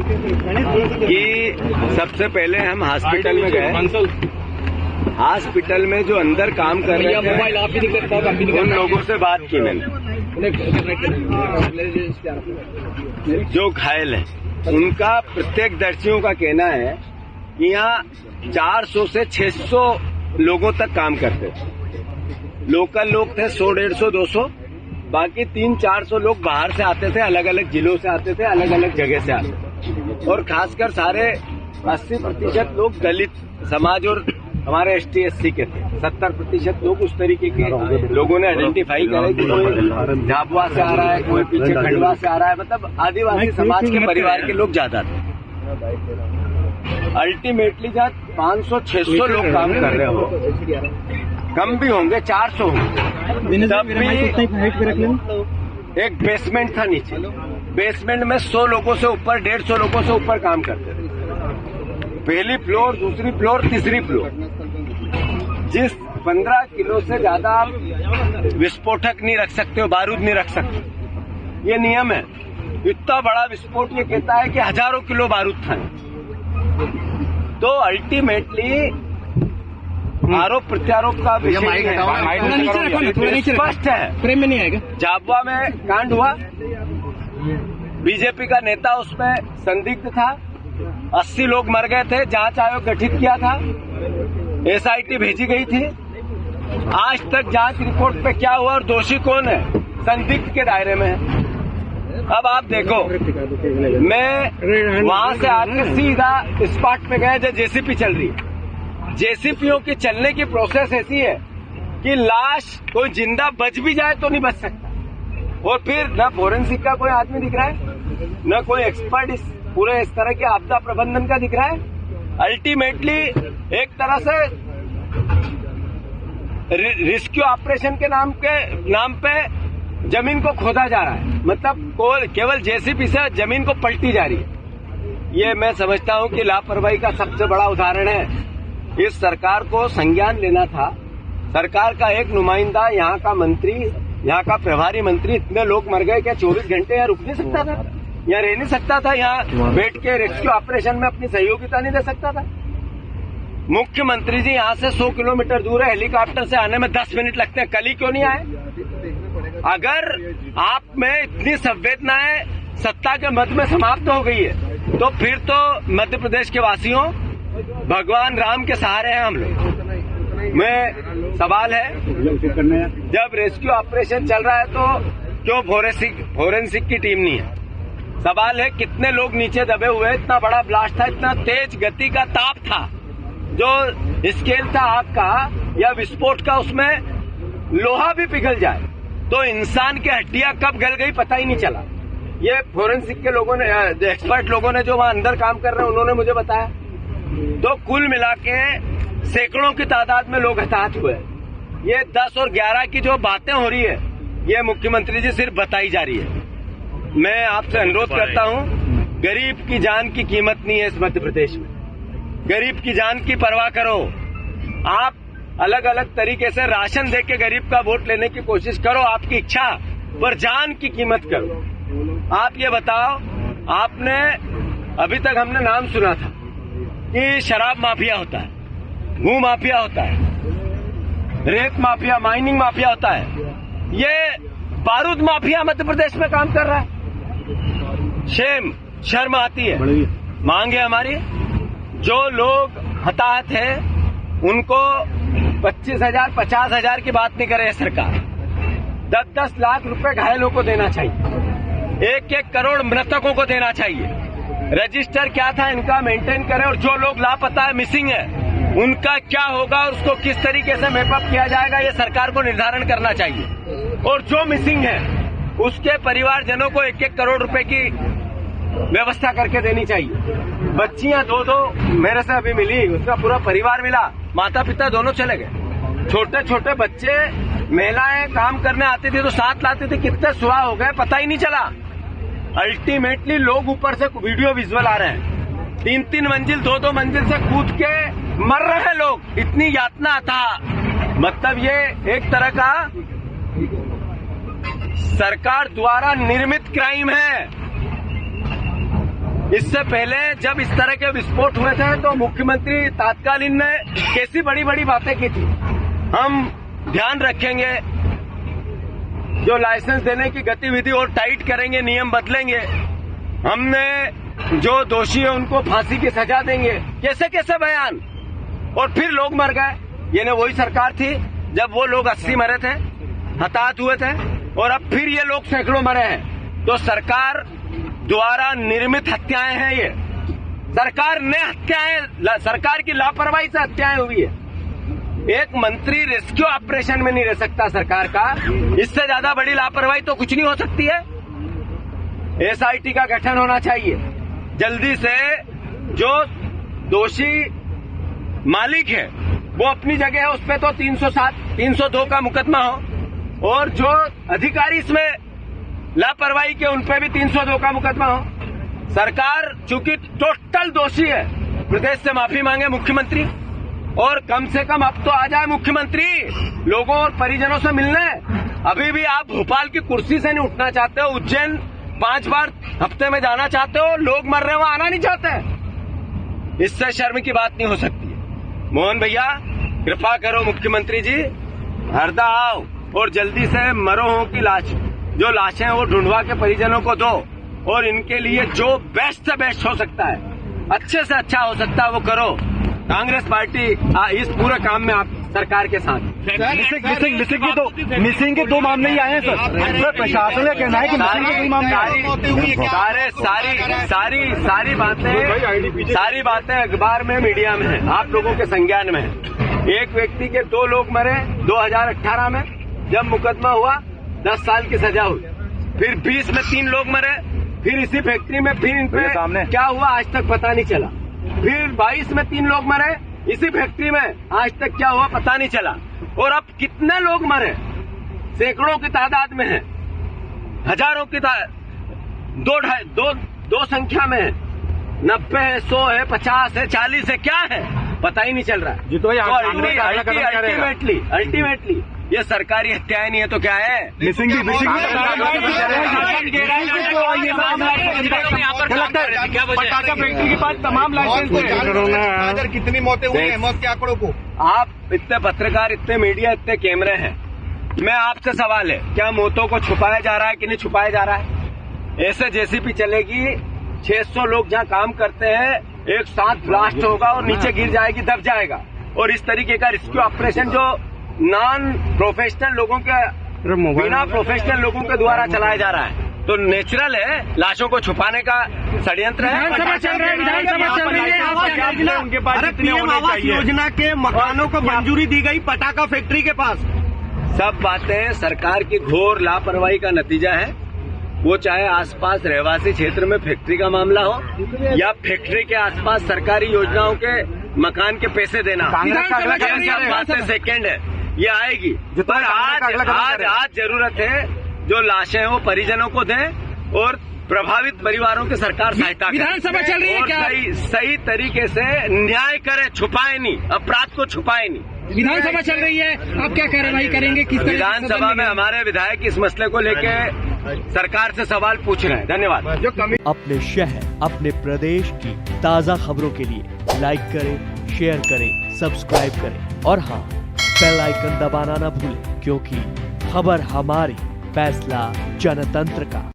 कि सबसे पहले हम हॉस्पिटल में गए। हॉस्पिटल में जो अंदर काम कर रहे थे उन लोगों से बात की मैंने, जो घायल है उनका प्रत्यक्षदर्शियों का कहना है कि यहाँ 400 से 600 लोगों तक काम करते थे। लोकल लोग थे 100, 150, 200, बाकी 300-400 लोग बाहर से आते थे, अलग अलग जिलों से आते थे, अलग अलग जगह से आते थे। और खासकर सारे 80% लोग दलित समाज और हमारे ST/SC के थे। 70% लोग उस तरीके के लोगों ने आइडेंटिफाई करे कि कोई झाबुआ से आ रहा है, कोई पीछे खंडवा से आ रहा है, मतलब आदिवासी समाज के परिवार के लोग ज्यादा थे। अल्टीमेटली जहाँ 500-600 लोग काम कर रहे हो, कम भी होंगे, 400 होंगे, तब भी एक बेसमेंट था नीचे। बेसमेंट में 100 लोगों से ऊपर, 150 लोगों से ऊपर काम करते थे। पहली फ्लोर, दूसरी फ्लोर, तीसरी फ्लोर। जिस 15 किलो से ज्यादा आप विस्फोटक नहीं रख सकते हो, बारूद नहीं रख सकते, ये नियम है। इतना बड़ा विस्फोट ये कहता है कि हजारों किलो बारूद था। तो अल्टीमेटली आरोप प्रत्यारोप का विषय स्पष्ट है। प्रेम में नहीं आएगा। झाबुआ में कांड हुआ, बीजेपी का नेता उसमें संदिग्ध था, 80 लोग मर गए थे, जांच आयोग गठित किया था, SIT भेजी गई थी। आज तक जांच रिपोर्ट पे क्या हुआ और दोषी कौन है, संदिग्ध के दायरे में है। अब आप देखो, मैं वहां से आकर सीधा स्पॉट पे गया जब JCP चल रही है। JCPओं की चलने की प्रोसेस ऐसी है कि लाश कोई जिंदा बच भी जाए तो नहीं बच सकता। और फिर न फोरेंसिक का कोई आदमी दिख रहा है, न कोई एक्सपर्ट इस पूरे इस तरह के आपदा प्रबंधन का दिख रहा है। अल्टीमेटली एक तरह से रेस्क्यू ऑपरेशन के नाम पे जमीन को खोदा जा रहा है, मतलब केवल JCP से जमीन को पलटी जा रही है। ये मैं समझता हूं कि लापरवाही का सबसे बड़ा उदाहरण है। इस सरकार को संज्ञान लेना था। सरकार का एक नुमाइंदा, यहाँ का मंत्री, यहाँ का प्रभारी मंत्री, इतने लोग मर गए, क्या 24 घंटे यहाँ रुक नहीं सकता था? यहाँ रह नहीं सकता था? यहाँ बैठ के रेस्क्यू ऑपरेशन में अपनी सहयोगिता नहीं दे सकता था? मुख्यमंत्री जी यहाँ से 100 किलोमीटर दूर है, हेलीकॉप्टर से आने में 10 मिनट लगते हैं, कल ही क्यों नहीं आए? अगर आप में इतनी संवेदनाएं सत्ता के मद में समाप्त हो गई है, तो फिर तो मध्य प्रदेश के वासियों, भगवान राम के सहारे हैं हम लोग। मैं सवाल है, जब रेस्क्यू ऑपरेशन चल रहा है तो क्यों फोरेंसिक की टीम नहीं है? सवाल है, कितने लोग नीचे दबे हुए? इतना बड़ा ब्लास्ट था, इतना तेज गति का ताप था, जो स्केल था आग का या विस्फोट का, उसमें लोहा भी पिघल जाए तो इंसान की हड्डियां कब गल गई पता ही नहीं चला। ये फोरेंसिक के लोगों ने, एक्सपर्ट लोगों ने जो वहां अंदर काम कर रहे हैं, उन्होंने मुझे बताया। तो कुल मिला के सैकड़ों की तादाद में लोग हताहत हुए। ये 10 और 11 की जो बातें हो रही है, ये मुख्यमंत्री जी सिर्फ बताई जा रही है। मैं आपसे अनुरोध करता हूं, गरीब की जान की कीमत नहीं है इस मध्य प्रदेश में। गरीब की जान की परवाह करो। आप अलग अलग तरीके से राशन दे के गरीब का वोट लेने की कोशिश करो, आपकी इच्छा, पर जान की कीमत करो। आप ये बताओ, आपने अभी तक हमने नाम सुना था कि शराब माफिया होता है, भू माफिया होता है, रेत माफिया, माइनिंग माफिया होता है। ये बारूद माफिया मध्य प्रदेश में काम कर रहा है। शर्म आती है। मांगे हमारी, जो लोग हताहत हैं उनको 25,000, 50,000 की बात नहीं करे सरकार, 10-10 लाख रुपए घायलों को देना चाहिए, 1-1 करोड़ मृतकों को देना चाहिए। रजिस्टर क्या था इनका मेंटेन करें, और जो लोग लापता है, मिसिंग है, उनका क्या होगा और उसको किस तरीके से मैपअप किया जाएगा, ये सरकार को निर्धारण करना चाहिए। और जो मिसिंग है उसके परिवारजनों को 1-1 करोड़ रुपए की व्यवस्था करके देनी चाहिए। बच्चियां 2-2 मेरे से अभी मिली, उसका पूरा परिवार मिला, माता पिता दोनों चले गए। छोटे छोटे बच्चे, महिलाएं काम करने आती थी तो साथ लाती थी, कितने सुहा हो गए पता ही नहीं चला। अल्टीमेटली लोग ऊपर से वीडियो विजुअल आ रहे हैं, 3-3 मंजिल, 2-2 मंजिल से कूद के मर रहे हैं लोग, इतनी यातना था। मतलब ये एक तरह का सरकार द्वारा निर्मित क्राइम है। इससे पहले जब इस तरह के विस्फोट हुए थे तो मुख्यमंत्री तात्कालीन ने कैसी बड़ी बड़ी बातें की थी। हम ध्यान रखेंगे, जो लाइसेंस देने की गतिविधि और टाइट करेंगे, नियम बदलेंगे, हमने जो दोषी है उनको फांसी की सजा देंगे। कैसे कैसे बयान, और फिर लोग मर गए। ये ना वही सरकार थी जब वो लोग 80 मरे थे, हताहत हुए थे, और अब फिर ये लोग सैकड़ों मरे हैं। तो सरकार द्वारा निर्मित हत्याएं हैं ये, सरकार ने हत्याएं, सरकार की लापरवाही से हत्याएं हुई है। एक मंत्री रेस्क्यू ऑपरेशन में नहीं रह सकता सरकार का, इससे ज्यादा बड़ी लापरवाही तो कुछ नहीं हो सकती है। एसआईटी का गठन होना चाहिए जल्दी से। जो दोषी मालिक है वो अपनी जगह है, उस पर तो 307, 302 का मुकदमा हो, और जो अधिकारी इसमें लापरवाही के उन पर भी 302 का मुकदमा हो। सरकार चूंकि टोटल दोषी है, प्रदेश से माफी मांगे मुख्यमंत्री, और कम से कम अब तो आ जाए मुख्यमंत्री लोगों और परिजनों से मिलने। अभी भी आप भोपाल की कुर्सी से नहीं उठना चाहते हो, उज्जैन 5 बार हफ्ते में जाना चाहते हो, लोग मर रहे हो, आना नहीं चाहते। इससे शर्म की बात नहीं हो सकती है। मोहन भैया कृपा करो, मुख्यमंत्री जी हरदा आओ और जल्दी से मरों की लाश, जो लाशें हैं वो ढूंढवा के परिजनों को दो, और इनके लिए जो बेस्ट से बेस्ट हो सकता है, अच्छे से अच्छा हो सकता है वो करो। कांग्रेस पार्टी इस पूरे काम में आप सरकार के साथ। मिसिंग के 2 मामले ही आए हैं सर। प्रशासन का कहना है कि मिसिंग के 2 मामले सारी बातें अखबार में, मीडिया में है, आप लोगों के संज्ञान में है। एक व्यक्ति के 2 लोग मरे 2018 में, जब मुकदमा हुआ 10 साल की सजा हुई। फिर 20 में 3 लोग मरे, फिर इसी फैक्ट्री में फिर इन पे क्या हुआ आज तक पता नहीं चला। फिर 22 में 3 लोग मरे इसी फैक्ट्री में, आज तक क्या हुआ पता नहीं चला। और अब कितने लोग मरे, सैकड़ों की तादाद में है, हजारों की दो संख्या में है, 90 है, 100 है, 50 है, 40 है, क्या है पता ही नहीं चल रहा है। अल्टीमेटली ये सरकारी हत्याएं नहीं है तो क्या है? मिसिंग पटाखा फैक्ट्री के पास तमाम लाइसेंस कितनी मौतें हुई हैं, मौत के आंकड़ों को आप इतने पत्रकार, इतने मीडिया, इतने कैमरे हैं, मैं आपसे सवाल है, क्या मौतों को छुपाया जा रहा है कि नहीं छुपाया जा रहा है? ऐसे जेसीबी चलेगी, 600 लोग जहाँ काम करते हैं, एक साथ ब्लास्ट होगा और नीचे गिर जाएगी, दब जाएगा। और इस तरीके का रेस्क्यू ऑपरेशन जो नॉन प्रोफेशनल लोगों के, बिना प्रोफेशनल लोगों के द्वारा चलाया जा रहा है, तो नेचुरल है लाशों को छुपाने का षड्यंत्र है। विधानसभा चल रही है, उनके पास पीएम आवास योजना के मकानों को मंजूरी दी गई पटाखा फैक्ट्री के पास। सब बातें सरकार की घोर लापरवाही का नतीजा है। वो चाहे आसपास रहवासी क्षेत्र में फैक्ट्री का मामला हो, या फैक्ट्री के आसपास सरकारी योजनाओं के मकान के पैसे देना, बातें सेकेंड है, ये आएगी। पर आज जरूरत है जो लाशें हैं वो परिजनों को दें और प्रभावित परिवारों की सरकार सहायता करे। विधानसभा चल रही है क्या? सही तरीके से न्याय करे, छुपाए नहीं, अपराध को छुपाए नहीं। विधानसभा चल रही है, आप क्या कार्रवाई करेंगे? किस तरह विधानसभा में हमारे विधायक इस मसले को लेके सरकार से सवाल पूछ रहे हैं। धन्यवाद। अपने शहर, अपने प्रदेश की ताज़ा खबरों के लिए लाइक करें, शेयर करें, सब्सक्राइब करें और हाँ, बेल आइकन दबाना ना भूलें, क्योंकि खबर हमारी, फैसला जनतंत्र का।